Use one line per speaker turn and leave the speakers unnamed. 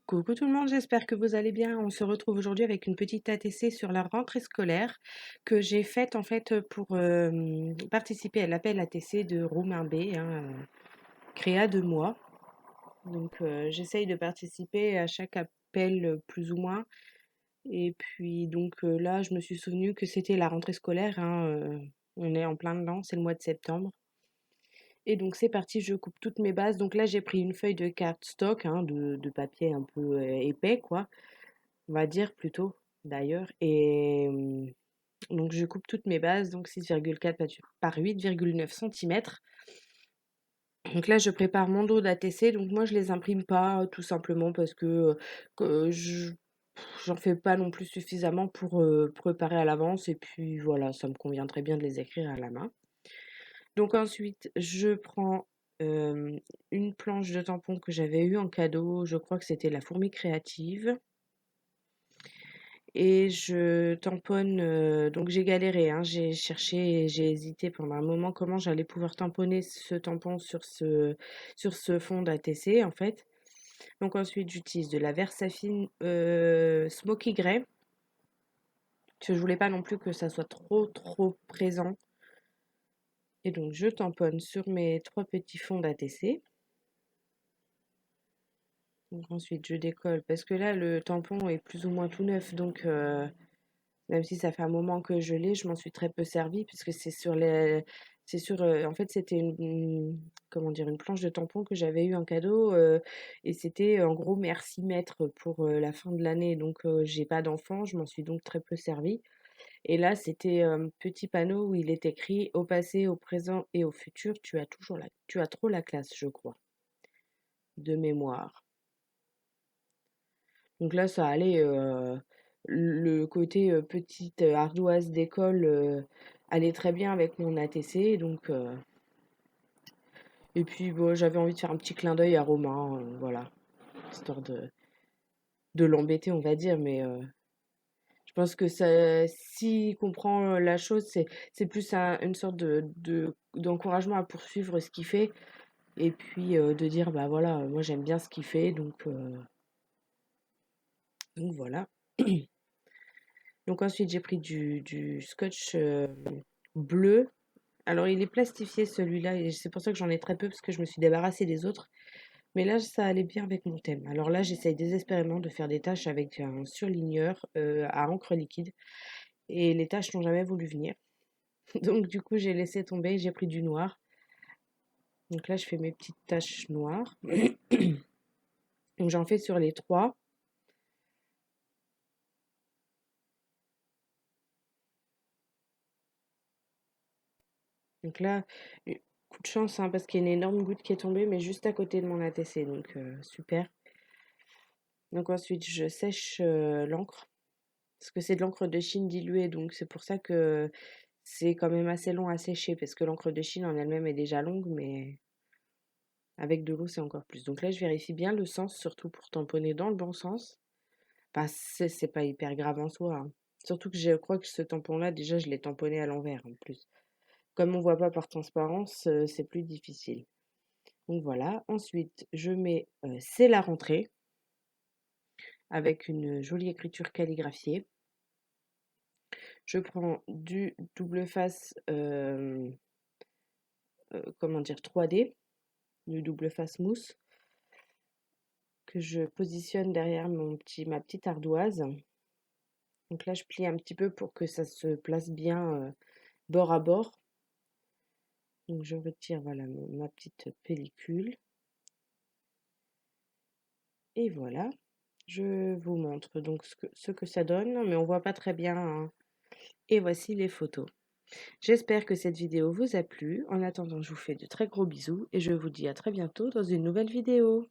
Coucou tout le monde, j'espère que vous allez bien. On se retrouve aujourd'hui avec une petite ATC sur la rentrée scolaire que j'ai faite en fait pour participer à l'appel ATC de Romain B, créé à 2 mois. Donc j'essaye de participer à chaque appel plus ou moins. Et puis donc là, je me suis souvenu que c'était la rentrée scolaire, on est en plein dedans, c'est le mois de septembre. Et donc c'est parti, je coupe toutes mes bases. Donc là, j'ai pris une feuille de cardstock, de papier un peu épais, quoi, on va dire plutôt d'ailleurs. Et donc je coupe toutes mes bases, donc 6,4 par 8,9 cm. Donc là, je prépare mon dos d'ATC. Donc moi, je les imprime pas tout simplement parce que j'en fais pas non plus suffisamment pour préparer à l'avance. Et puis voilà, ça me convient très bien de les écrire à la main. Donc ensuite, je prends une planche de tampon que j'avais eue en cadeau. Je crois que c'était la fourmi créative. Et je tamponne, donc j'ai galéré, j'ai cherché et j'ai hésité pendant un moment comment j'allais pouvoir tamponner ce tampon sur ce fond d'ATC en fait. Donc ensuite j'utilise de la Versafine Smoky Grey, parce que je voulais pas non plus que ça soit trop présent. Et donc je tamponne sur mes 3 petits fonds d'ATC. Donc ensuite je décolle parce que là le tampon est plus ou moins tout neuf, donc même si ça fait un moment que je l'ai, je m'en suis très peu servie puisque en fait, c'était comment dire? Une planche de tampon que j'avais eue en cadeau, et c'était en gros merci maître pour, la fin de l'année. Donc j'ai pas d'enfant, je m'en suis donc très peu servie. Et là, c'était un petit panneau où il est écrit: «Au passé, au présent et au futur, tu as trop la classe», je crois, de mémoire. Donc là, ça allait, le côté, petite, ardoise d'école, allait très bien avec mon ATC. Donc et puis bon, j'avais envie de faire un petit clin d'œil à Romain, voilà, histoire de l'embêter, on va dire. Mais je pense que ça, s'il comprend la chose, c'est plus une sorte d'encouragement à poursuivre ce qu'il fait. Et puis de dire, bah voilà, moi j'aime bien ce qu'il fait, donc voilà. Donc ensuite, j'ai pris du scotch bleu. Alors, il est plastifié celui-là, et c'est pour ça que j'en ai très peu, parce que je me suis débarrassée des autres. Mais là, ça allait bien avec mon thème. Alors là, j'essaye désespérément de faire des tâches avec un surligneur à encre liquide. Et les tâches n'ont jamais voulu venir. Donc du coup, j'ai laissé tomber, j'ai pris du noir. Donc là, je fais mes petites taches noires. Donc j'en fais sur les 3. Donc là, coup de chance, parce qu'il y a une énorme goutte qui est tombée, mais juste à côté de mon ATC. Donc super. Donc ensuite, je sèche l'encre. Parce que c'est de l'encre de Chine diluée, donc c'est pour ça que c'est quand même assez long à sécher, parce que l'encre de Chine en elle-même est déjà longue, mais avec de l'eau, c'est encore plus. Donc là, je vérifie bien le sens, surtout pour tamponner dans le bon sens. Enfin, c'est pas hyper grave en soi, hein. Surtout que je crois que ce tampon-là, déjà, je l'ai tamponné à l'envers en plus. Comme on voit pas par transparence, c'est plus difficile. Donc voilà. Ensuite, je mets c'est la rentrée avec une jolie écriture calligraphiée. Je prends du double face, comment dire, 3D, du double face mousse, que je positionne derrière ma petite ardoise. Donc là, je plie un petit peu pour que ça se place bien bord à bord. Donc je retire, voilà, ma petite pellicule. Et voilà, je vous montre donc ce que ça donne, mais on voit pas très bien, hein. Et voici les photos. J'espère que cette vidéo vous a plu. En attendant, je vous fais de très gros bisous et je vous dis à très bientôt dans une nouvelle vidéo.